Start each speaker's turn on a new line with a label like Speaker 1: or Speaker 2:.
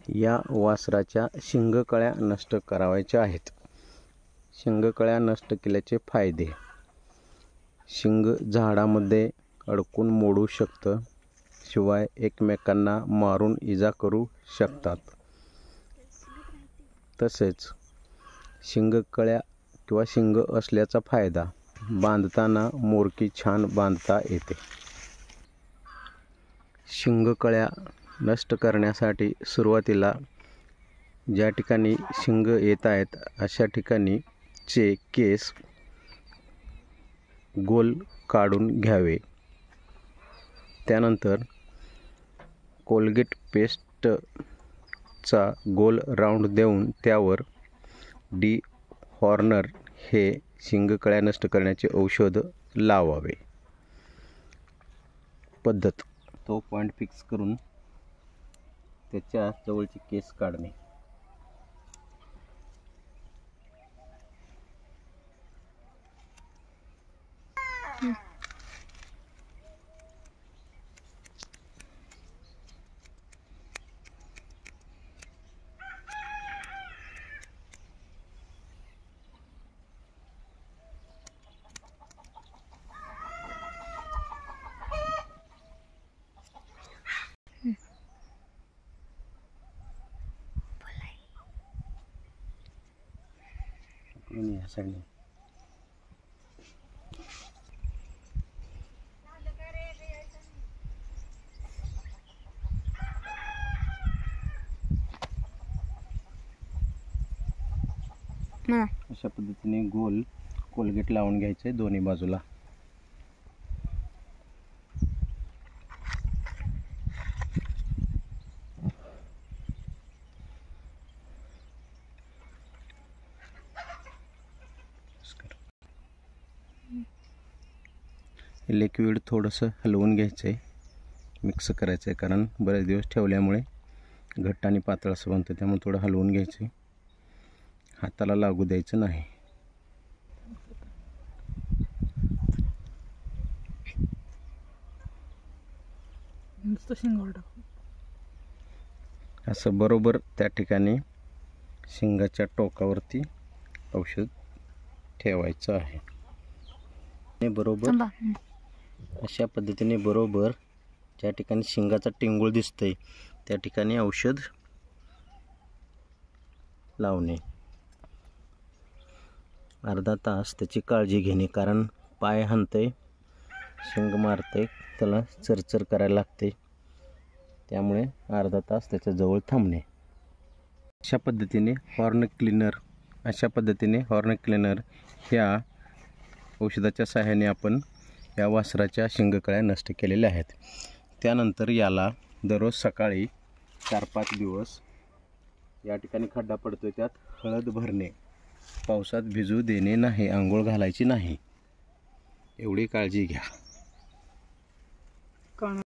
Speaker 1: या वासराच्या शिंगकळ्या नष्ट करावायच्या आहेत। शिंगकळ्या नष्ट केल्याचे फायदे: शिंग झाडामध्ये अडकून मोडू शकतं, शिवाय एकमेकांना मारून इजा करू शकतात। तसेच शिंगकळ्या किंवा शिंग असल्याचा फायदा: बांधताना मोरकी छान बांधता येते। शिंगकळ्या नष्ट करण्यासाठी सुरुवातीला ज्या ठिकाणी शिंग येत आहेत अशा ठिकाणी चे केस गोल काढून घ्यावे। त्यानंतर कोलगेट पेस्टचा गोल राऊंड देऊन त्यावर डी हॉर्नर हे शिंगकळ्या नष्ट करण्याचे औषध लावावे। पद्धत: तो पॉइंट फिक्स करून त्याच्या जवळचे केस काढणे। या साईडने अशा पद्धतीने गोल कोलगेट लावून घ्यायचे दोन्ही बाजूला। लिक्विड थोडंसं हलवून घ्यायचं आहे, मिक्स करायचं आहे, कारण बरेच दिवस ठेवल्यामुळे घट्ट आणि पातळ असं बनतं, त्यामुळे थोडं हलवून घ्यायचं आहे, हाताला लागू द्यायचं नाही। असं बरोबर त्या ठिकाणी शिंगाच्या टोकावरती औषध ठेवायचं आहे। बरोबर अशा पद्धतीने बरोबर ज्या ठिकाणी शिंगाचा टिंगूळ दिसतंय त्या ठिकाणी औषध लावणे। अर्धा तास त्याची काळजी घेणे, कारण पाय हाणतंय, शिंग मारतंय, त्याला चरचर करायला लागते, त्यामुळे अर्धा तास त्याच्या जवळ थांबणे। अशा पद्धतीने हॉर्न क्लीनर ह्या औषधाच्या सहाय्याने आपण या वासराच्या शिंगकळ्या नष्ट केलेल्या आहेत। त्यानंतर याला दररोज सकाळी 4-5 दिवस या ठिकाणी खड्डा पडतोय त्यात हळद भरणे, पावसात भिजू देणे नाही, आंघोळ घालायची नाही, एवढी काळजी घ्या।